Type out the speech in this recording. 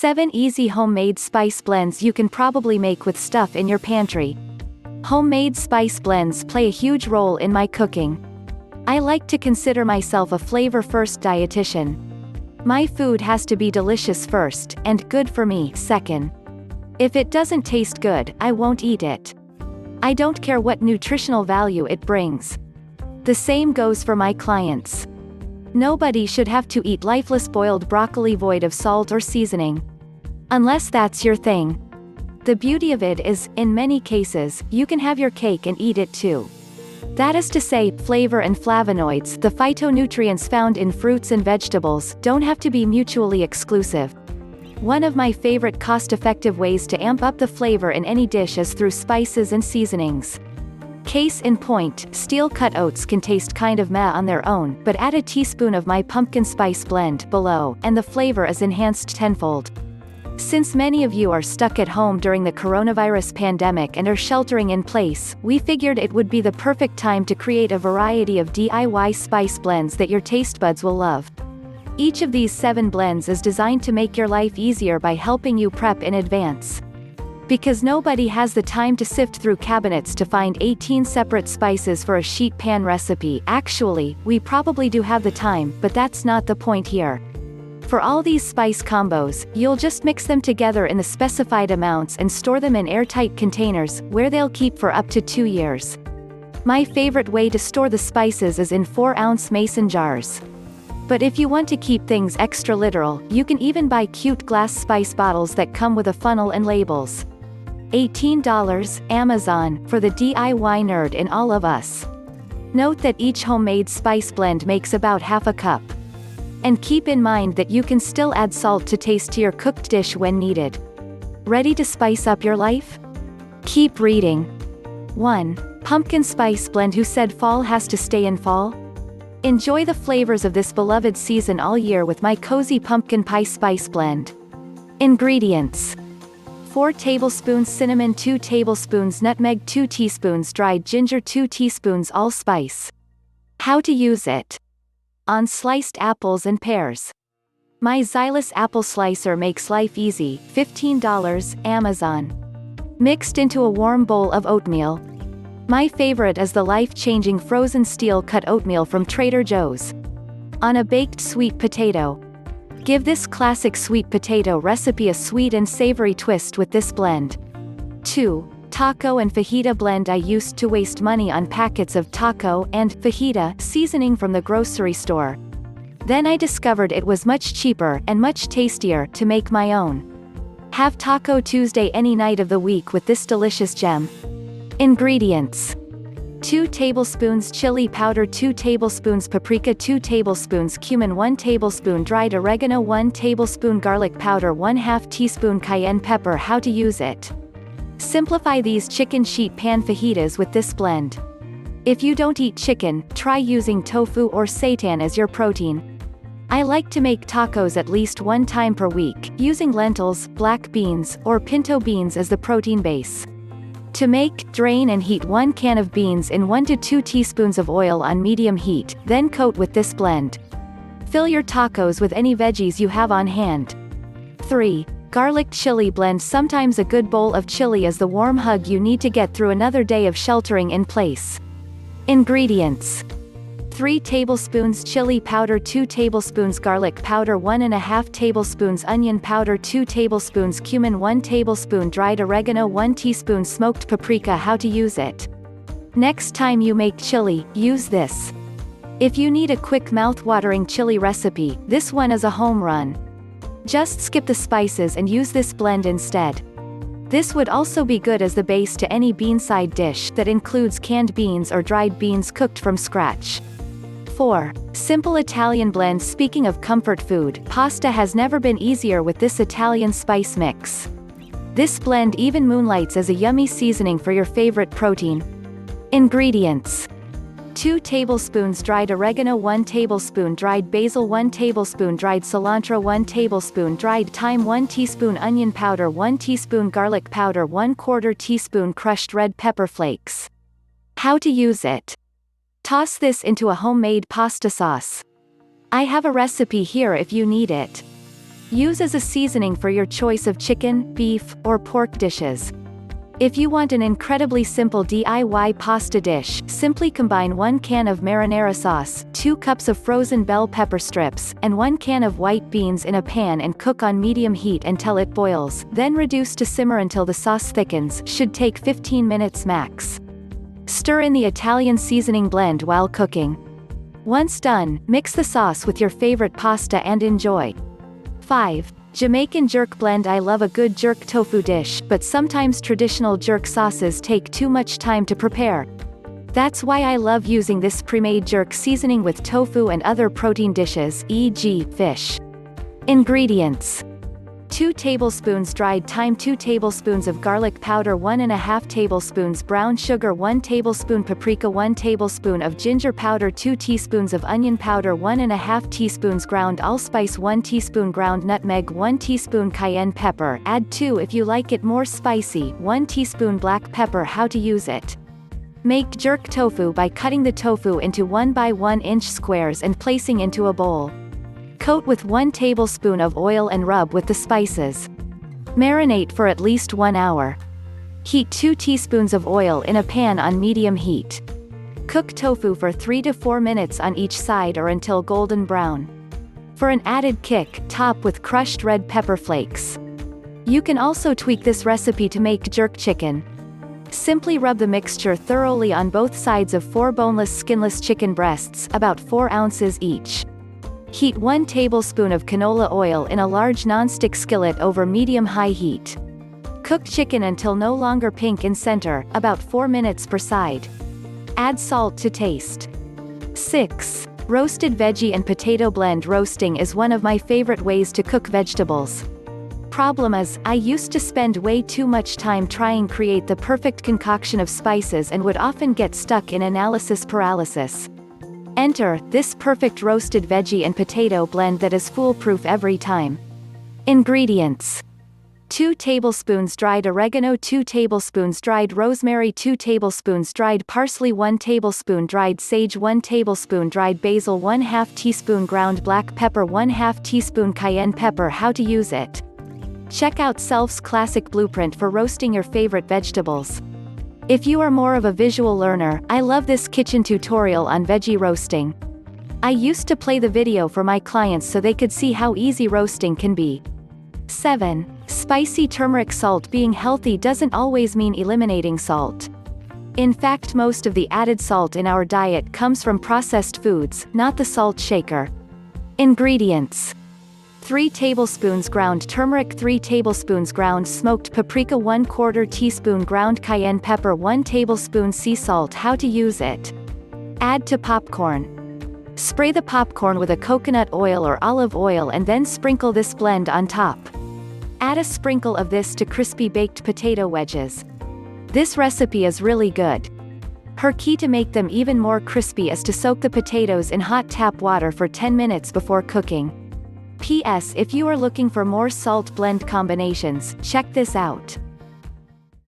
7 easy homemade spice blends you can probably make with stuff in your pantry. Homemade spice blends play a huge role in my cooking. I like to consider myself a flavor-first dietitian. My food has to be delicious first, and good for me second. If it doesn't taste good, I won't eat it. I don't care what nutritional value it brings. The same goes for my clients. Nobody should have to eat lifeless boiled broccoli void of salt or seasoning. Unless that's your thing. The beauty of it is, in many cases, you can have your cake and eat it too. That is to say, flavor and flavonoids, the phytonutrients found in fruits and vegetables, don't have to be mutually exclusive. One of my favorite cost-effective ways to amp up the flavor in any dish is through spices and seasonings. Case in point, steel-cut oats can taste kind of meh on their own, but add a teaspoon of my pumpkin spice blend below, and the flavor is enhanced tenfold. Since many of you are stuck at home during the coronavirus pandemic and are sheltering in place, we figured it would be the perfect time to create a variety of DIY spice blends that your taste buds will love. Each of these 7 blends is designed to make your life easier by helping you prep in advance. Because nobody has the time to sift through cabinets to find 18 separate spices for a sheet pan recipe. Actually, we probably do have the time, but that's not the point here. For all these spice combos, you'll just mix them together in the specified amounts and store them in airtight containers, where they'll keep for up to 2 years. My favorite way to store the spices is in 4-ounce mason jars. But if you want to keep things extra literal, you can even buy cute glass spice bottles that come with a funnel and labels. $18, Amazon, for the DIY nerd in all of us. Note that each homemade spice blend makes about half a cup. And keep in mind that you can still add salt to taste to your cooked dish when needed. Ready to spice up your life? Keep reading. 1. Pumpkin spice blend. Who said fall has to stay in fall? Enjoy the flavors of this beloved season all year with my cozy pumpkin pie spice blend. Ingredients: 4 tablespoons cinnamon, 2 tablespoons nutmeg, 2 teaspoons dried ginger, 2 teaspoons allspice. How to use it. On sliced apples and pears. My Xylus apple slicer makes life easy. $15, Amazon. Mixed into a warm bowl of oatmeal. My favorite is the life-changing frozen steel-cut oatmeal from Trader Joe's. On a baked sweet potato. Give this classic sweet potato recipe a sweet and savory twist with this blend. 2. Taco and fajita blend. I used to waste money on packets of taco and fajita seasoning from the grocery store. Then I discovered it was much cheaper and much tastier to make my own. Have Taco Tuesday any night of the week with this delicious gem. Ingredients: 2 tablespoons chili powder, 2 tablespoons paprika, 2 tablespoons cumin, 1 tablespoon dried oregano, 1 tablespoon garlic powder, 1/2 teaspoon cayenne pepper. How to use it. Simplify these chicken sheet pan fajitas with this blend. If you don't eat chicken, try using tofu or seitan as your protein. I like to make tacos at least 1 time per week, using lentils, black beans, or pinto beans as the protein base. To make, drain and heat 1 can of beans in 1 to 2 teaspoons of oil on medium heat, then coat with this blend. Fill your tacos with any veggies you have on hand. 3. Garlic chili blend. Sometimes a good bowl of chili is the warm hug you need to get through another day of sheltering in place. Ingredients: 3 tablespoons chili powder, 2 tablespoons garlic powder, 1/2 tablespoons onion powder, 2 tablespoons cumin, 1 tablespoon dried oregano, 1 teaspoon smoked paprika. How to use it. Next time you make chili, use this. If you need a quick mouth-watering chili recipe, this one is a home run. Just skip the spices and use this blend instead. This would also be good as the base to any bean-side dish that includes canned beans or dried beans cooked from scratch. 4. Simple Italian blend. Speaking of comfort food, pasta has never been easier with this Italian spice mix. This blend even moonlights as a yummy seasoning for your favorite protein. Ingredients: 2 tablespoons dried oregano, 1 tablespoon dried basil, 1 tablespoon dried cilantro, 1 tablespoon dried thyme, 1 teaspoon onion powder, 1 teaspoon garlic powder, 1/4 teaspoon crushed red pepper flakes. How to use it. Toss this into a homemade pasta sauce. I have a recipe here if you need it. Use as a seasoning for your choice of chicken, beef, or pork dishes. If you want an incredibly simple DIY pasta dish, simply combine 1 can of marinara sauce, 2 cups of frozen bell pepper strips, and 1 can of white beans in a pan and cook on medium heat until it boils, then reduce to simmer until the sauce thickens. Should take 15 minutes max. Stir in the Italian seasoning blend while cooking. Once done, mix the sauce with your favorite pasta and enjoy. 5. Jamaican jerk blend. I love a good jerk tofu dish, but sometimes traditional jerk sauces take too much time to prepare. That's why I love using this pre-made jerk seasoning with tofu and other protein dishes, e.g., fish. Ingredients: 2 tablespoons dried thyme, 2 tablespoons of garlic powder, 1.5 tablespoons brown sugar, 1 tablespoon paprika, 1 tablespoon of ginger powder, 2 teaspoons of onion powder, 1.5 teaspoons ground allspice, 1 teaspoon ground nutmeg, 1 teaspoon cayenne pepper, add 2 if you like it more spicy, 1 teaspoon black pepper. How to use it: make jerk tofu by cutting the tofu into 1 by 1 inch squares and placing into a bowl. Coat with 1 tablespoon of oil and rub with the spices. Marinate for at least 1 hour. Heat 2 teaspoons of oil in a pan on medium heat. Cook tofu for 3 to 4 minutes on each side or until golden brown. For an added kick, top with crushed red pepper flakes. You can also tweak this recipe to make jerk chicken. Simply rub the mixture thoroughly on both sides of 4 boneless skinless chicken breasts, about 4 ounces each. Heat 1 tablespoon of canola oil in a large nonstick skillet over medium-high heat. Cook chicken until no longer pink in center, about 4 minutes per side. Add salt to taste. 6. Roasted veggie and potato blend. Roasting is one of my favorite ways to cook vegetables. Problem is, I used to spend way too much time trying to create the perfect concoction of spices and would often get stuck in analysis paralysis. Enter this perfect roasted veggie and potato blend that is foolproof every time. Ingredients: 2 tablespoons dried oregano, 2 tablespoons dried rosemary, 2 tablespoons dried parsley, 1 tablespoon dried sage, 1 tablespoon dried basil, 1/2 teaspoon ground black pepper, 1/2 teaspoon cayenne pepper. How to use it: check out Self's classic blueprint for roasting your favorite vegetables. If you are more of a visual learner, I love this kitchen tutorial on veggie roasting. I used to play the video for my clients so they could see how easy roasting can be. 7. Spicy turmeric. Salt. Being healthy doesn't always mean eliminating salt. In fact, most of the added salt in our diet comes from processed foods, not the salt shaker. Ingredients: 3 tablespoons ground turmeric, 3 tablespoons ground smoked paprika, 1/4 teaspoon ground cayenne pepper, 1 tablespoon sea salt. How to use it: add to popcorn. Spray the popcorn with a coconut oil or olive oil and then sprinkle this blend on top. Add a sprinkle of this to crispy baked potato wedges. This recipe is really good. Her key to make them even more crispy is to soak the potatoes in hot tap water for 10 minutes before cooking. P.S. If you are looking for more salt blend combinations, check this out.